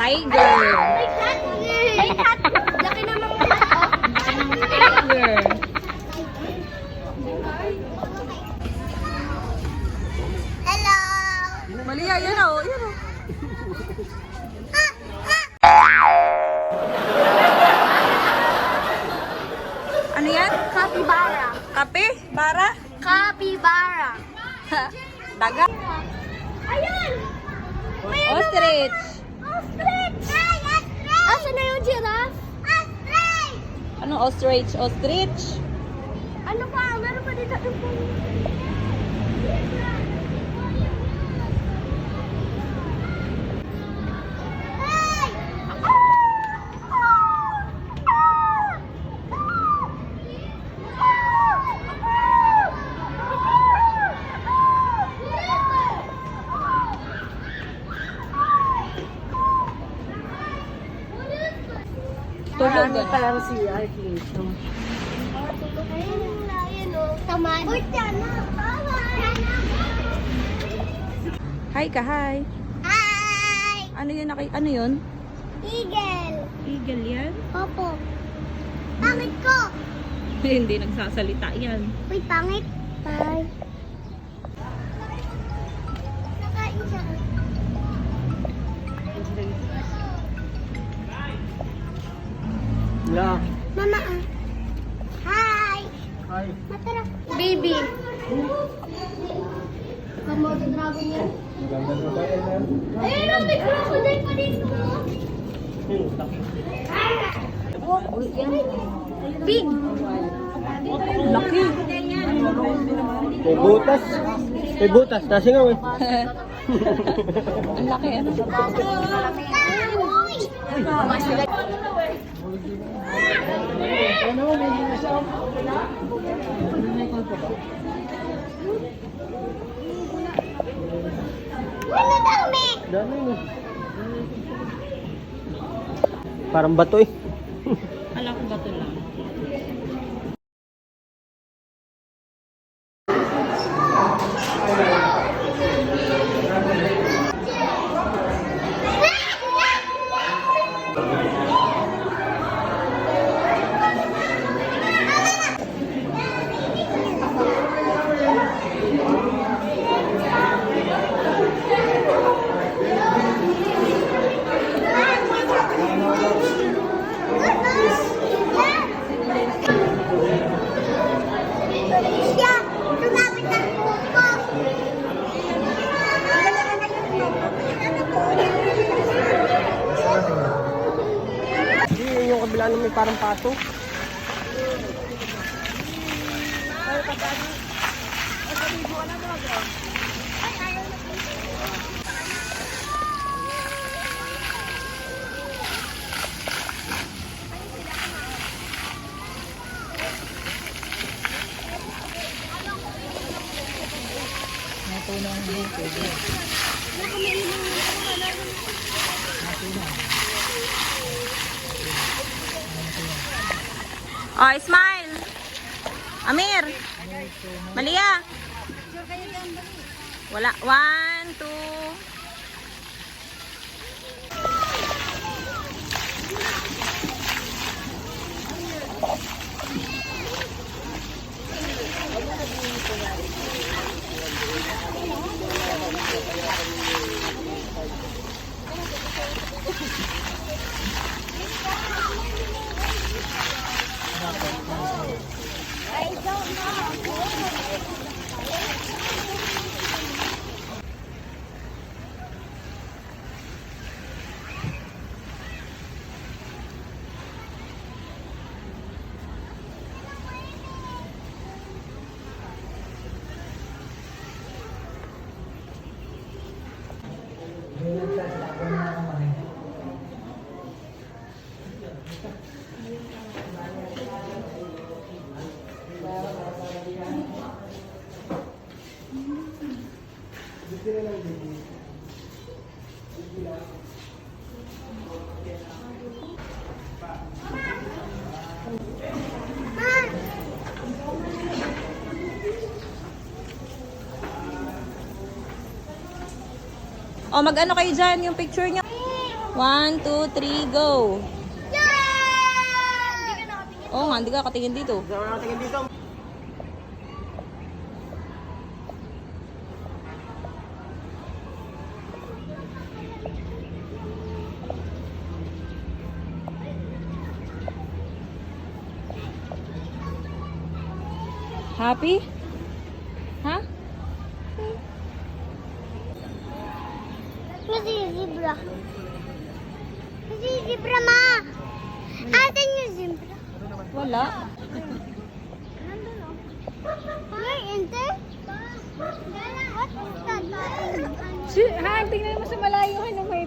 Tiger. May cat. May cat. Laki naman ng cat. Tiger. Hello. Mali yan, yan o. Yan o. Ano yan? Capybara. Kape? Bara? Capybara. Daga? Ayun! Ostrich. Ostrich! Asa na yung giraffe? Ostrich! Anong ostrich? Ostrich? Ano pa? Meron pa dito yung Hey! Tulog. Parang si Archie. Ayun yung lion, oh. Taman. Uy, tiyan na. Hi ka, hi. Hi! Ano yun? Ano yun? Eagle. Eagle yan? Opo. Pangit ko. Hindi nagsasalita yan. Uy, pangit. Bye. Nakain siya. Yeah. Mama, ah. Hi! Hi. Matara. Baby. Kamoto dragon yan. Maganda na ba yan? Ayun ang may crocodile pa dito. Big. Laki. May butas. May butas. Nasingaw eh. Ang laki. Ano? Ano dami? Dami mo. Parang bato eh. Alam ko ba ito lang? Siya, tumapit ang pupo. Hindi, yung kabila na may parang pato. Oh, smile. Amir. Malia. Wala. 1, 2. O, mag-ano kayo dyan, yung picture niyo. 1, 2, 3, go! Yay! Oo nga, hindi ka katingin dito. Saan na natin dito? Happy? Ha? Kasi zebra. Kasi zebra, ma. Asan yung zebra? Wala. Nandun, oh. Where is it? What is that? Ha, tingnan mo sa malayo. Ano may